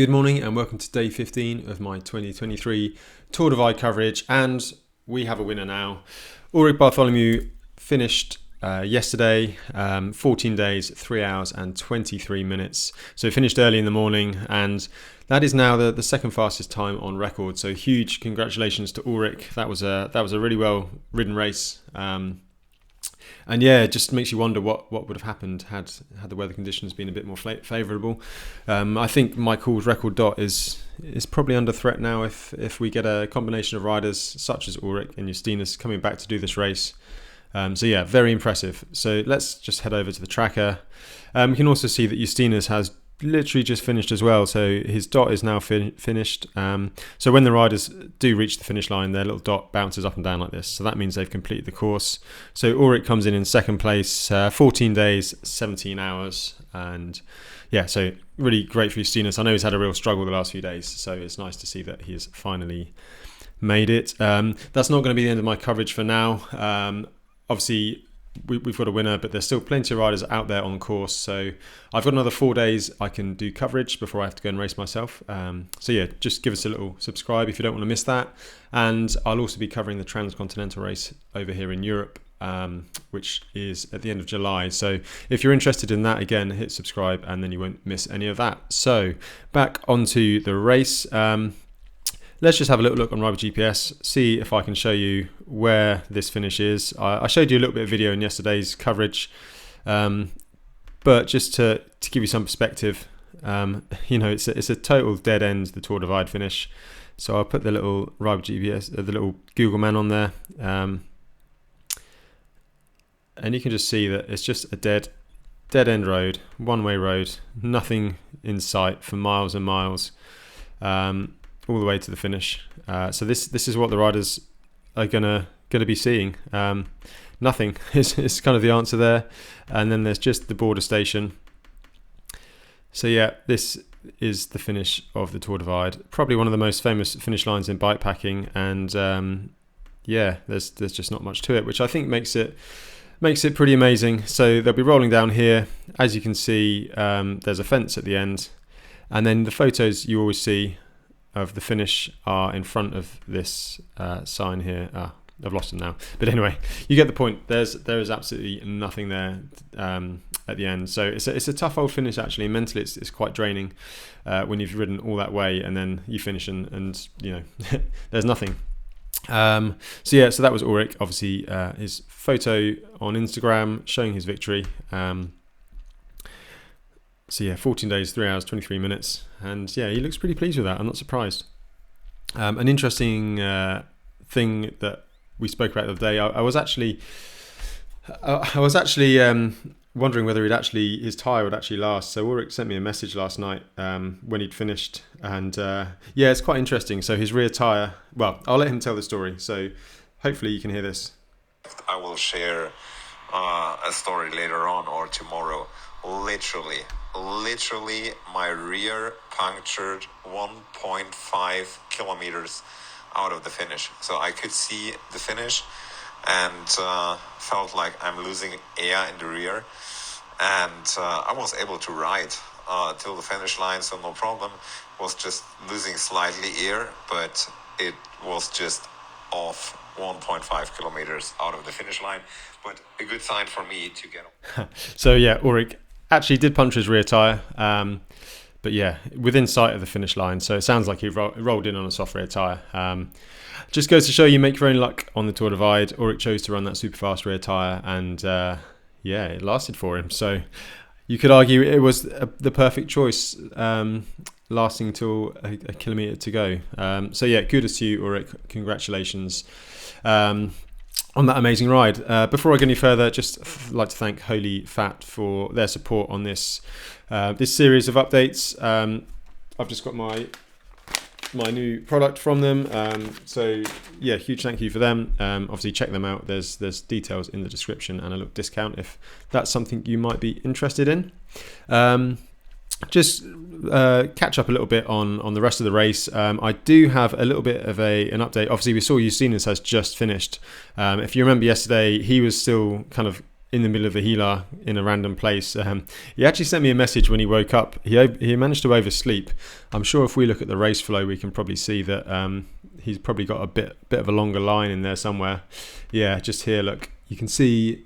Good morning and welcome to day 15 of my 2023 Tour Divide coverage, and we have a winner now. Ulrich Bartholmoes finished yesterday, 14 days, 3 hours and 23 minutes. So he finished early in the morning, and that is now the second fastest time on record. So huge congratulations to Ulrich. That was a really well ridden race. And yeah, it just makes you wonder what would have happened had the weather conditions been a bit more favourable. I think Michael's record dot is probably under threat now if we get a combination of riders such as Ulrich and Justinas coming back to do this race. So yeah, very impressive. So let's just head over to the tracker. We can also see that Justinas has literally just finished as well, so his dot is now finished. So when the riders do reach the finish line, their little dot bounces up and down like this, so that means they've completed the course. So Ulrich comes in second place, 14 days 17 hours, and yeah, so really great for Justinas. I know he's had a real struggle the last few days, so it's nice to see that he's finally made it. That's not going to be the end of my coverage for now. Obviously we've got a winner, but there's still plenty of riders out there on course, so I've got another 4 days I can do coverage before I have to go and race myself. So yeah, just give us a little subscribe if you don't want to miss that. And I'll also be covering the transcontinental race over here in Europe, which is at the end of July. So if you're interested in that, again, hit subscribe and then you won't miss any of that. So back onto the race. Let's just have a little look on Rival GPS, see if I can show you where this finish is. I showed you a little bit of video in yesterday's coverage, but just to give you some perspective, it's a total dead end, the Tour Divide finish. So I'll put the little Rival GPS, the little Google man on there, and you can just see that it's just a dead end road, one-way road, nothing in sight for miles and miles. All the way to the finish. So this is what the riders are gonna be seeing. Nothing is kind of the answer there. And then there's just the border station. So yeah, this is the finish of the Tour Divide. Probably one of the most famous finish lines in bikepacking. And yeah, there's just not much to it, which I think makes it pretty amazing. So they'll be rolling down here. As you can see, there's a fence at the end, and then the photos you always see of the finish are in front of this sign here. I've lost them now, but anyway, you get the point. There is absolutely nothing there at the end. So it's a tough old finish actually. Mentally, it's quite draining when you've ridden all that way and then you finish and there's nothing. So yeah, so that was Ulrich. Obviously, his photo on Instagram showing his victory. So yeah, 14 days, 3 hours, 23 minutes. And yeah, he looks pretty pleased with that. I'm not surprised. An interesting thing that we spoke about the other day, I was actually wondering whether his tyre would actually last. So Ulrich sent me a message last night when he'd finished. And yeah, it's quite interesting. So his rear tyre, well, I'll let him tell the story. So hopefully you can hear this. I will share a story later on or tomorrow. Literally my rear punctured 1.5 kilometers out of the finish. So I could see the finish and felt like I'm losing air in the rear. And I was able to ride till the finish line, so no problem. Was just losing slightly air, but it was just off 1.5 kilometers out of the finish line. But a good sign for me to get on. So yeah, Ulrich actually did puncture his rear tyre, but yeah, within sight of the finish line. So it sounds like he rolled in on a soft rear tyre. Just goes to show you make your own luck on the Tour Divide. Ulrich chose to run that super fast rear tyre, and yeah, it lasted for him. So you could argue it was the perfect choice, lasting till a kilometre to go. So yeah, kudos to you, Ulrich. Congratulations on that amazing ride. Before I go any further, just like to thank Holyfat for their support on this series of updates. I've just got my new product from them, so yeah, huge thank you for them. Obviously check them out. There's details in the description and a little discount if that's something you might be interested in. Just catch up a little bit on the rest of the race. I do have a little bit of an update. Obviously, we saw Justinas has just finished. If you remember yesterday, he was still kind of in the middle of the Gila in a random place. He actually sent me a message when he woke up. He managed to oversleep. I'm sure if we look at the race flow, we can probably see that he's probably got a bit of a longer line in there somewhere. Yeah, just here, look, you can see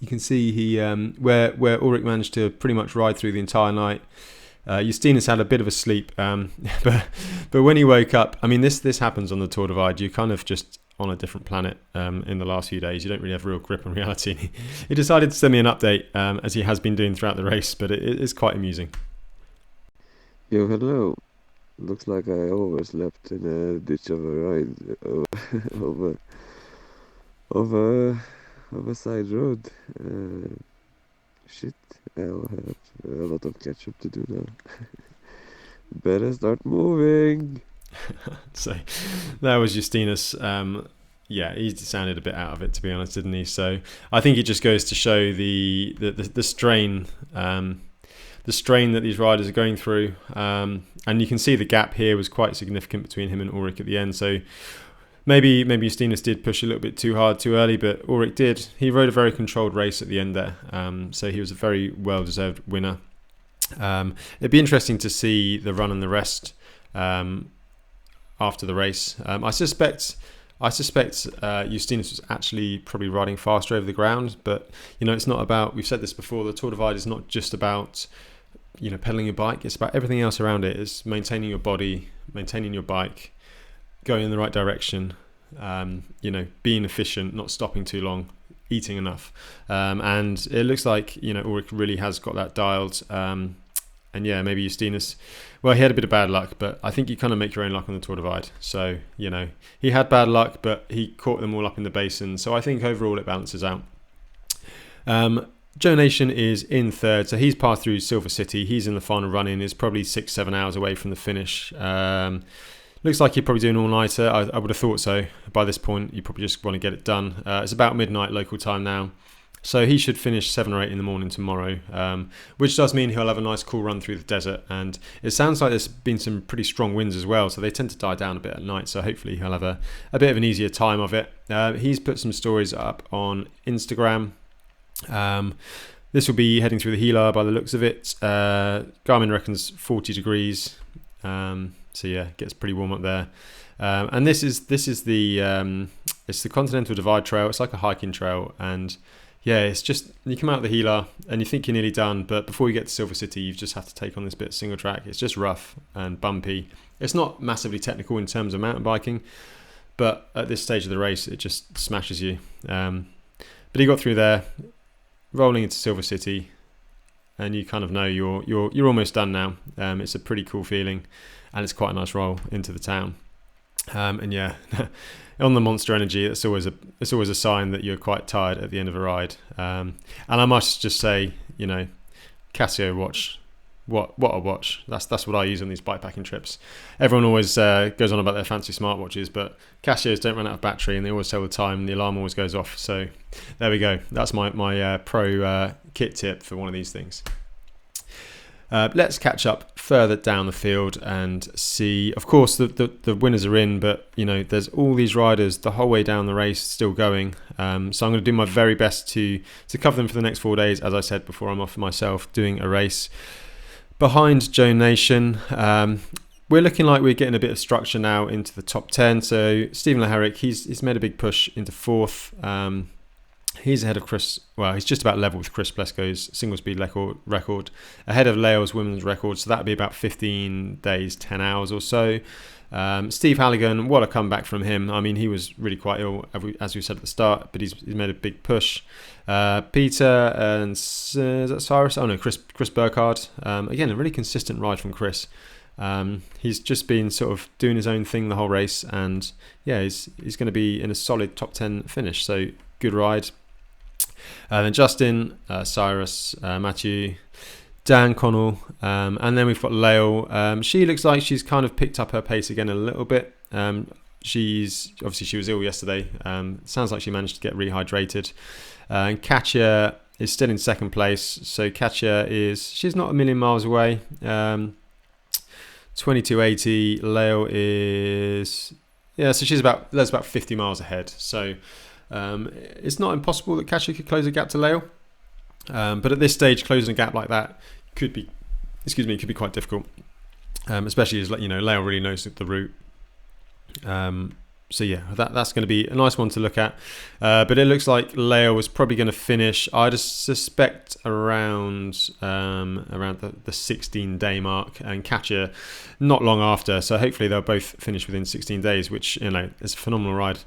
he where Ulrich managed to pretty much ride through the entire night. Justinas had a bit of a sleep, but when he woke up, I mean, this happens on the Tour Divide. You're kind of just on a different planet in the last few days. You don't really have real grip on reality. He decided to send me an update, as he has been doing throughout the race, but it is quite amusing. Yo, hello. Looks like I overslept in a ditch of a ride of a side road. Shit, I'll have a lot of catch up to do now. Better start moving. So that was Justinas. Yeah, he sounded a bit out of it, to be honest, didn't he? So I think it just goes to show the strain, the strain that these riders are going through. And you can see the gap here was quite significant between him and Ulrich at the end. So maybe Justinas did push a little bit too hard too early, but Ulrich did. He rode a very controlled race at the end there. So he was a very well-deserved winner. It'd be interesting to see the run and the rest after the race. I suspect Justinas was actually probably riding faster over the ground, but it's not about, we've said this before, the Tour Divide is not just about pedaling your bike. It's about everything else around it. It's maintaining your body, maintaining your bike, going in the right direction, being efficient, not stopping too long, eating enough, and it looks like Ulrich really has got that dialed. And yeah, maybe Justinas, well, he had a bit of bad luck, but I think you kind of make your own luck on the Tour Divide. So, he had bad luck, but he caught them all up in the basin. So I think overall it balances out. Joe Nation is in third. So he's passed through Silver City. He's in the final run-in. Is probably 6-7 hours away from the finish. Looks like he'd probably do an all-nighter. I would have thought so. By this point, you probably just want to get it done. It's about midnight local time now. So he should finish 7 or 8 in the morning tomorrow, which does mean he'll have a nice cool run through the desert. And it sounds like there's been some pretty strong winds as well, so they tend to die down a bit at night. So hopefully he'll have a bit of an easier time of it. He's put some stories up on Instagram. This will be heading through the Gila by the looks of it. Garmin reckons 40 degrees. So yeah, it gets pretty warm up there. And this is the it's the Continental Divide Trail. It's like a hiking trail, and yeah, it's just, you come out of the Gila and you think you're nearly done, but before you get to Silver City, you just have to take on this bit of single track. It's just rough and bumpy. It's not massively technical in terms of mountain biking, but at this stage of the race, it just smashes you. But he got through there, rolling into Silver City, and you kind of know you're almost done now. It's a pretty cool feeling, and it's quite a nice roll into the town. And yeah, on the Monster Energy, it's always a sign that you're quite tired at the end of a ride. And I must just say, Casio watch, what a watch. That's what I use on these bikepacking trips. Everyone always goes on about their fancy smartwatches, but Casios don't run out of battery, and they always tell the time, and the alarm always goes off. So there we go. That's my pro kit tip for one of these things. Let's catch up further down the field and see. Of course, the winners are in, but there's all these riders the whole way down the race still going. So I'm going to do my very best to cover them for the next 4 days. As I said before, I'm off myself doing a race behind Joe Nation. We're looking like we're getting a bit of structure now into the top 10. So Stephen Leherick, he's made a big push into fourth. He's ahead of Chris. Well, he's just about level with Chris Plesko's single speed record, ahead of Lael's women's record. So that'd be about 15 days, 10 hours or so. Steve Halligan, what a comeback from him. I mean, he was really quite ill, as we said at the start, but he's made a big push. Peter and is that Cyrus? Oh no, Chris Burkhardt. Again, a really consistent ride from Chris. He's just been sort of doing his own thing the whole race, and yeah, he's going to be in a solid top 10 finish. So good ride. Then Justin, Cyrus, Matthew, Dan Connell, and then we've got Lael. She looks like she's kind of picked up her pace again a little bit. She was ill yesterday. Sounds like she managed to get rehydrated. And Katja is still in second place. So Katja she's not a million miles away. 2280. Lael is, so she's about 50 miles ahead. So it's not impossible that Katja could close a gap to Lael. But at this stage, closing a gap like that could be quite difficult, especially as Lael really knows the route. So yeah, that's going to be a nice one to look at. But it looks like Lael was probably going to finish, I'd suspect, around the 16-day mark, and Katja not long after. So hopefully they'll both finish within 16 days, which is a phenomenal ride.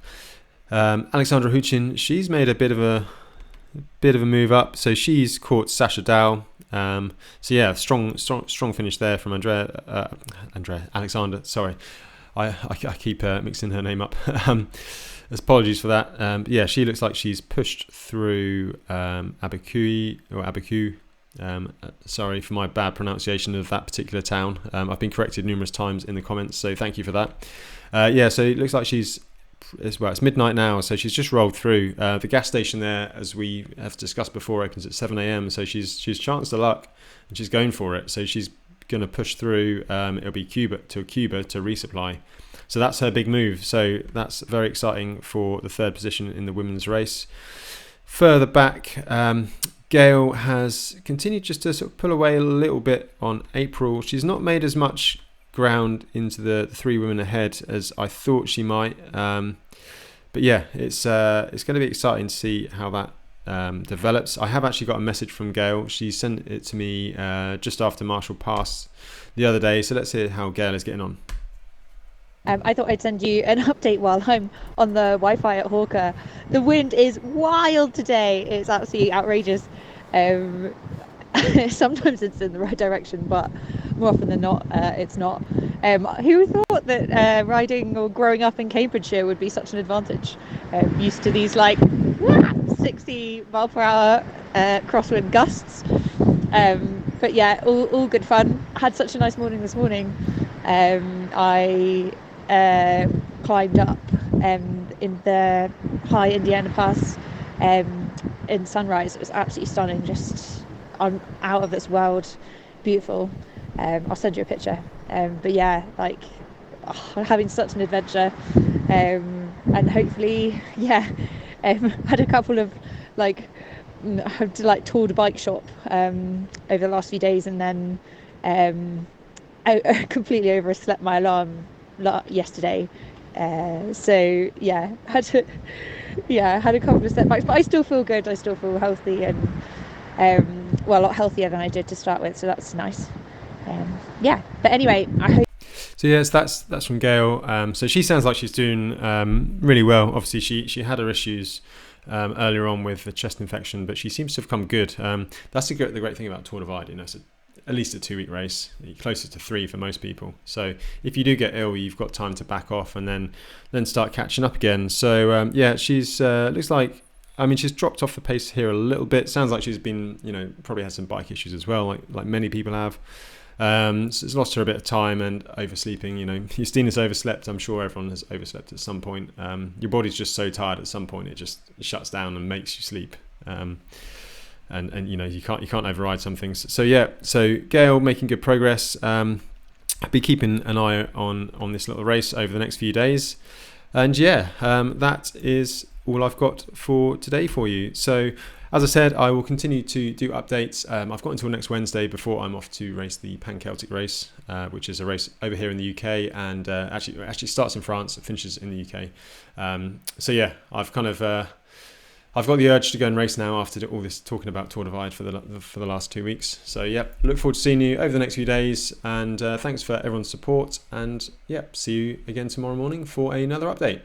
Alexandra Huchin, she's made a bit of a move up. So she's caught Sasha Dow. So yeah, strong finish there from Alexander. Sorry. I keep mixing her name up. Apologies for that. Yeah, she looks like she's pushed through Abaku. Sorry for my bad pronunciation of that particular town. I've been corrected numerous times in the comments, so thank you for that. Yeah, so it looks like it's midnight now, so she's just rolled through. The gas station there, as we have discussed before, opens at 7 a.m, so she's chanced her luck and she's going for it. So she's going to push through. It'll be Cuba to resupply, so that's her big move. So that's very exciting for the third position in the women's race. Further back, Gail has continued just to sort of pull away a little bit on April. She's not made as much ground into the three women ahead as I thought she might, but yeah, it's going to be exciting to see how that develops. I have actually got a message from Gail. She sent it to me just after Marshall Pass the other day, so let's hear how Gail is getting on. I thought I'd send you an update while I'm on the Wi-Fi at Hawker. The wind is wild today. It's absolutely outrageous. Sometimes it's in the right direction, but more often than not, it's not. Who thought that riding or growing up in Cambridgeshire would be such an advantage? Used to these 60 mile per hour crosswind gusts. But yeah, all good fun. Had such a nice morning this morning. I climbed up in the high Indiana Pass in sunrise. It was absolutely stunning, just out of this world, beautiful. I'll send you a picture. But yeah, having such an adventure, and hopefully, yeah, had a couple of toured a bike shop over the last few days, and then I completely overslept my alarm yesterday. So yeah, had a couple of setbacks, but I still feel good. I still feel healthy, and a lot healthier than I did to start with, so that's nice. Yeah, but anyway, I hope. So yes, that's from Gail. So she sounds like she's doing really well. Obviously, she had her issues earlier on with the chest infection, but she seems to have come good. That's the great thing about Tour Divide. It's at least a 2-week race, closer to 3 for most people. So if you do get ill, you've got time to back off and then start catching up again. So yeah, she's looks like. I mean, she's dropped off the pace here a little bit. Sounds like she's been, probably had some bike issues as well, like many people have. So it's lost her a bit of time and oversleeping. Justina's overslept. I'm sure everyone has overslept at some point. Your body's just so tired at some point, it just shuts down and makes you sleep. And you can't override some things. So yeah, so Gail making good progress. I'll be keeping an eye on this little race over the next few days. And yeah, that is all I've got for today for you. So as I said, I will continue to do updates. I've got until next Wednesday before I'm off to race the Pan-Celtic race, which is a race over here in the UK, and actually starts in France and finishes in the UK. So yeah, I've got the urge to go and race now after all this talking about Tour Divide for the last 2 weeks. So yeah, look forward to seeing you over the next few days, and thanks for everyone's support. And yeah, see you again tomorrow morning for another update.